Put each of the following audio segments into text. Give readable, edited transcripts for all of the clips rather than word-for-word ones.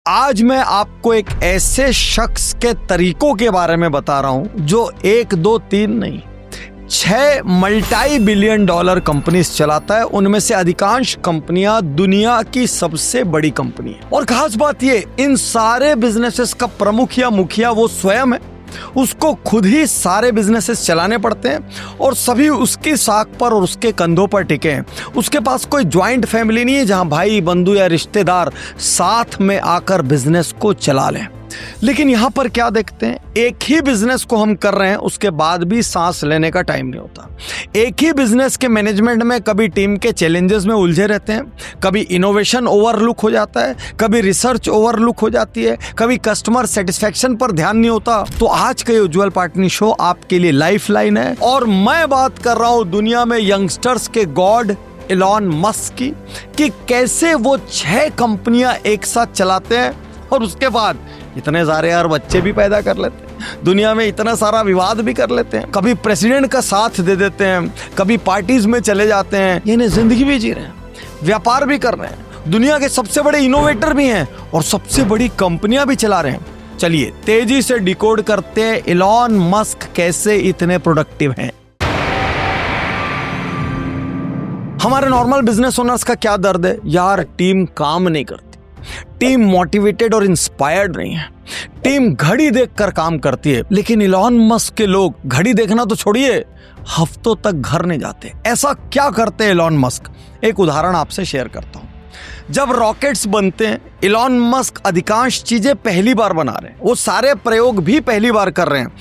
आज मैं आपको एक ऐसे शख्स के तरीकों के बारे में बता रहा हूं जो 1, 2, 3 नहीं 6 मल्टी बिलियन डॉलर कंपनीज चलाता है। उनमें से अधिकांश कंपनियां दुनिया की सबसे बड़ी कंपनी है। और खास बात ये, इन सारे बिजनेसेस का प्रमुख या मुखिया वो स्वयं है। उसको खुद ही सारे बिजनेसेस चलाने पड़ते हैं और सभी उसकी साख पर और उसके कंधों पर टिके हैं। उसके पास कोई ज्वाइंट फैमिली नहीं है जहां भाई बंधु या रिश्तेदार साथ में आकर बिजनेस को चला लें। लेकिन यहां पर क्या देखते हैं, एक ही बिजनेस को हम कर रहे हैं, उसके बाद भी सांस लेने का टाइम नहीं होता। एक ही बिजनेस के मैनेजमेंट में कभी टीम के चैलेंजेस में उलझे रहते हैं, कभी इनोवेशन ओवरलुक हो जाता है, कभी रिसर्च ओवरलुक हो जाती है, कभी कस्टमर सेटिस्फेक्शन पर ध्यान नहीं होता। तो आज का ये उज्जवल पार्टनी शो आपके लिए लाइफ लाइन है। और मैं बात कर रहा हूं दुनिया में यंगस्टर्स के गॉड इलॉन मस्क की, कि कैसे वो 6 कंपनियां एक साथ चलाते हैं और उसके बाद इतने सारे यार बच्चे भी पैदा कर लेते हैं, दुनिया में इतना सारा विवाद भी कर लेते हैं, कभी प्रेसिडेंट का साथ दे देते हैं, कभी पार्टीज में चले जाते हैं, यानी जिंदगी भी जी रहे हैं, व्यापार भी कर रहे हैं, दुनिया के सबसे बड़े इनोवेटर भी हैं और सबसे बड़ी कंपनियां भी चला रहे हैं। चलिए तेजी से डिकोड करते हैं इलॉन मस्क कैसे इतने प्रोडक्टिव हैं। हमारे नॉर्मल बिजनेस ओनर्स का क्या दर्द है यार, टीम काम नहीं करती, टीम मोटिवेटेड और इंस्पायर्ड नहीं है, टीम घड़ी देखकर काम करती है। लेकिन इलॉन मस्क के लोग घड़ी देखना तो छोड़िए, हफ्तों तक घर नहीं जाते। ऐसा क्या करते हैं इलॉन मस्क, एक उदाहरण आपसे शेयर करता हूं। जब रॉकेट्स बनते हैं, इलॉन मस्क अधिकांश चीजें पहली बार बना रहे हैं, वो सारे प्रयोग भी पहली बार कर रहे हैं।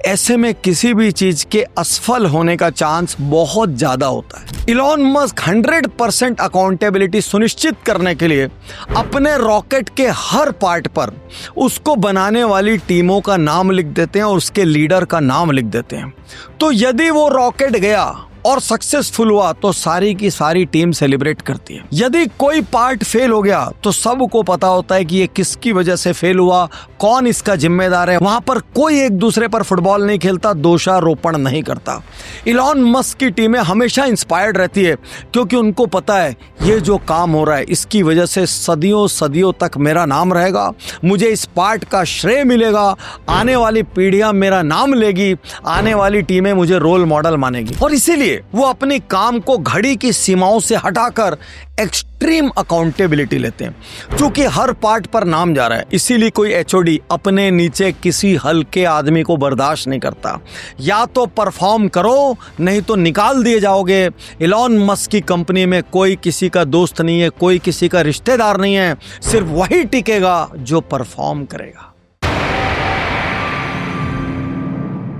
ऐसे में किसी भी चीज के असफल होने का चांस बहुत ज्यादा होता है। इलॉन मस्क 100% अकाउंटेबिलिटी सुनिश्चित करने के लिए अपने रॉकेट के हर पार्ट पर उसको बनाने वाली टीमों का नाम लिख देते हैं और उसके लीडर का नाम लिख देते हैं। तो यदि वो रॉकेट गया और सक्सेसफुल हुआ तो सारी की सारी टीम सेलिब्रेट करती है। यदि कोई पार्ट फेल हो गया तो सबको पता होता है कि ये किसकी वजह से फेल हुआ, कौन इसका जिम्मेदार है। वहां पर कोई एक दूसरे पर फुटबॉल नहीं खेलता, दोषारोपण नहीं करता। इलॉन मस्क की टीमें हमेशा इंस्पायर्ड रहती है क्योंकि उनको पता है ये जो काम हो रहा है इसकी वजह से सदियों सदियों तक मेरा नाम रहेगा, मुझे इस पार्ट का श्रेय मिलेगा, आने वाली पीढ़ियां मेरा नाम लेगी, आने वाली टीमें मुझे रोल मॉडल मानेगी। और इसीलिए वो अपने काम को घड़ी की सीमाओं से हटाकर एक्सट्रीम अकाउंटेबिलिटी लेते हैं। क्योंकि हर पार्ट पर नाम जा रहा है, इसीलिए कोई एचओडी अपने नीचे किसी हल्के आदमी को बर्दाश्त नहीं करता। या तो परफॉर्म करो, नहीं तो निकाल दिए जाओगे। इलॉन मस्क की कंपनी में कोई किसी का दोस्त नहीं है, कोई किसी का रिश्तेदार नहीं है, सिर्फ वही टिकेगा जो परफॉर्म करेगा।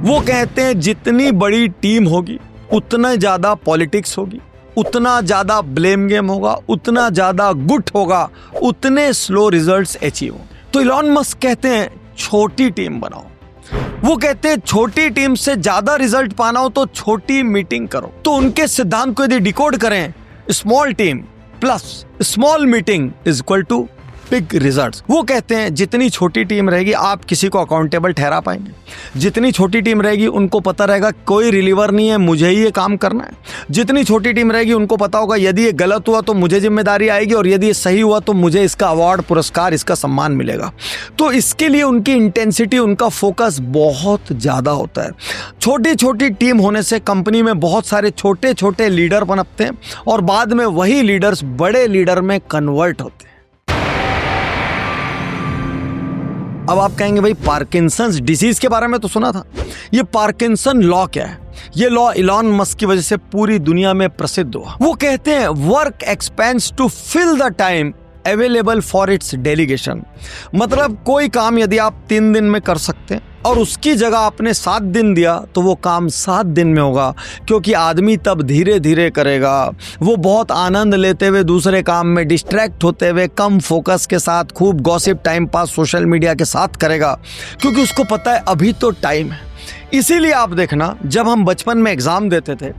वो कहते हैं जितनी बड़ी टीम होगी उतना ज्यादा पॉलिटिक्स होगी, उतना ज्यादा ब्लेम गेम होगा, उतना ज्यादा गुट होगा, उतने स्लो रिजल्ट्स अचीव होंगे। तो इलॉन मस्क कहते हैं छोटी टीम बनाओ। वो कहते हैं छोटी टीम से ज्यादा रिजल्ट पाना हो तो छोटी मीटिंग करो। तो उनके सिद्धांत को यदि डिकोड करें, small team plus small meeting is equal to big results. वो कहते हैं जितनी छोटी टीम रहेगी आप किसी को अकाउंटेबल ठहरा पाएंगे। जितनी छोटी टीम रहेगी उनको पता रहेगा कोई रिलीवर नहीं है, मुझे ही ये काम करना है। जितनी छोटी टीम रहेगी उनको पता होगा यदि ये गलत हुआ तो मुझे जिम्मेदारी आएगी और यदि ये सही हुआ तो मुझे इसका अवार्ड, पुरस्कार, इसका सम्मान मिलेगा। तो इसके लिए उनकी इंटेंसिटी, उनका फोकस बहुत ज्यादा होता है। छोटी छोटी टीम होने से कंपनी में बहुत सारे छोटे छोटे लीडर पनपते हैं और बाद में वही लीडर्स बड़े लीडर में कन्वर्ट होते हैं। अब आप कहेंगे भाई पार्किंसंस डिसीज के बारे में तो सुना था, ये पार्किंसन लॉ क्या है? ये लॉ इलॉन मस्क की वजह से पूरी दुनिया में प्रसिद्ध हुआ। वो कहते हैं work expands to fill the time available for its delegation. मतलब कोई काम यदि आप 3 दिन में कर सकते हैं और उसकी जगह आपने 7 दिन दिया तो वो काम 7 दिन में होगा, क्योंकि आदमी तब धीरे धीरे करेगा, वो बहुत आनंद लेते हुए दूसरे काम में डिस्ट्रैक्ट होते हुए कम फोकस के साथ खूब gossip, time pass social media के साथ करेगा, क्योंकि उसको पता है अभी तो टाइम है। इसीलिए आप देखना, जब हम बचपन में एग्जाम देते थे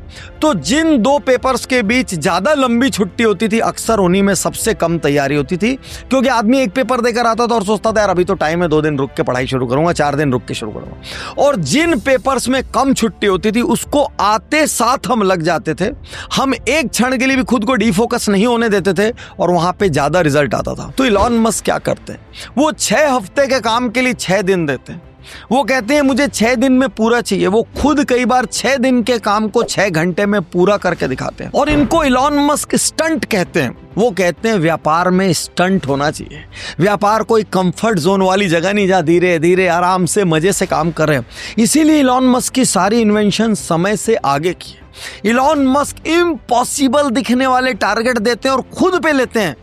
तो जिन दो पेपर्स के बीच ज्यादा लंबी छुट्टी होती थी, अक्सर उन्हीं में सबसे कम तैयारी होती थी, क्योंकि आदमी एक पेपर देकर आता था और सोचता था यार अभी तो टाइम है, 2 दिन रुक के पढ़ाई शुरू करूंगा, 4 दिन रुक के शुरू करूंगा। और जिन पेपर्स में कम छुट्टी होती थी उसको आते साथ हम लग जाते थे, हम एक क्षण के लिए भी खुद को डिफोकस नहीं होने देते थे और वहां पे ज्यादा रिजल्ट आता था। तो इलॉन मस्क क्या करते हैं, वो 6 हफ्ते के काम के लिए 6 दिन देते हैं। वो कहते हैं मुझे 6 दिन में पूरा चाहिए। वो खुद कई बार 6 दिन के काम को 6 घंटे में पूरा करके दिखाते हैं और इनको इलॉन मस्क स्टंट कहते हैं। वो कहते हैं व्यापार में स्टंट होना चाहिए। व्यापार कोई कंफर्ट जोन वाली जगह नहीं जहाँ धीरे धीरे आराम से मजे से काम कर रहे हैं। इसीलिए इलॉन मस्क की सारी इन्वेंशन समय से आगे की है। इलॉन मस्क इम्पॉसिबल दिखने वाले टारगेट देते हैं और खुद पे लेते हैं।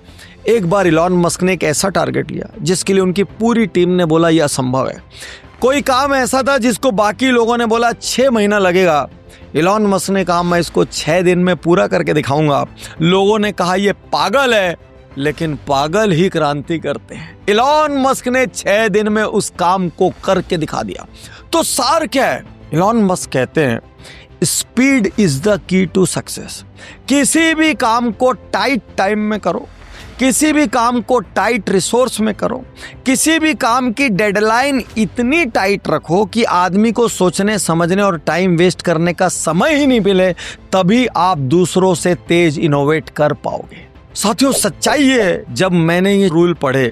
एक बार इलॉन मस्क ने एक ऐसा टारगेट लिया जिसके लिए उनकी पूरी टीम ने बोला यह असंभव है। कोई काम ऐसा था जिसको बाकी लोगों ने बोला 6 महीना लगेगा, इलॉन मस्क ने कहा मैं इसको 6 दिन में पूरा करके दिखाऊंगा। लोगों ने कहा यह पागल है, लेकिन पागल ही क्रांति करते हैं। इलॉन मस्क ने 6 दिन में उस काम को करके दिखा दिया। तो सार क्या है? इलॉन मस्क कहते हैं speed is the key to success. किसी भी काम को टाइट टाइम में करो, किसी भी काम को टाइट रिसोर्स में करो, किसी भी काम की डेडलाइन इतनी टाइट रखो कि आदमी को सोचने समझने और टाइम वेस्ट करने का समय ही नहीं मिले, तभी आप दूसरों से तेज इनोवेट कर पाओगे। साथियों, सच्चाई ये है, जब मैंने ये रूल पढ़े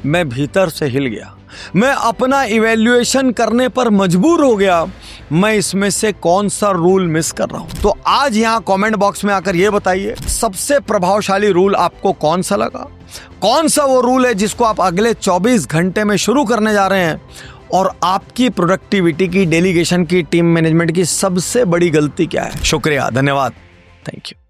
मैं भीतर से हिल गया। मैं अपना इवैल्यूएशन करने पर मजबूर हो गया, मैं इसमें से कौन सा रूल मिस कर रहा हूं। तो आज यहां कमेंट बॉक्स में आकर यह बताइए सबसे प्रभावशाली रूल आपको कौन सा लगा, कौन सा वो रूल है जिसको आप अगले 24 घंटे में शुरू करने जा रहे हैं और आपकी प्रोडक्टिविटी की, डेलीगेशन की, टीम मैनेजमेंट की सबसे बड़ी गलती क्या है। शुक्रिया, धन्यवाद, थैंक यू।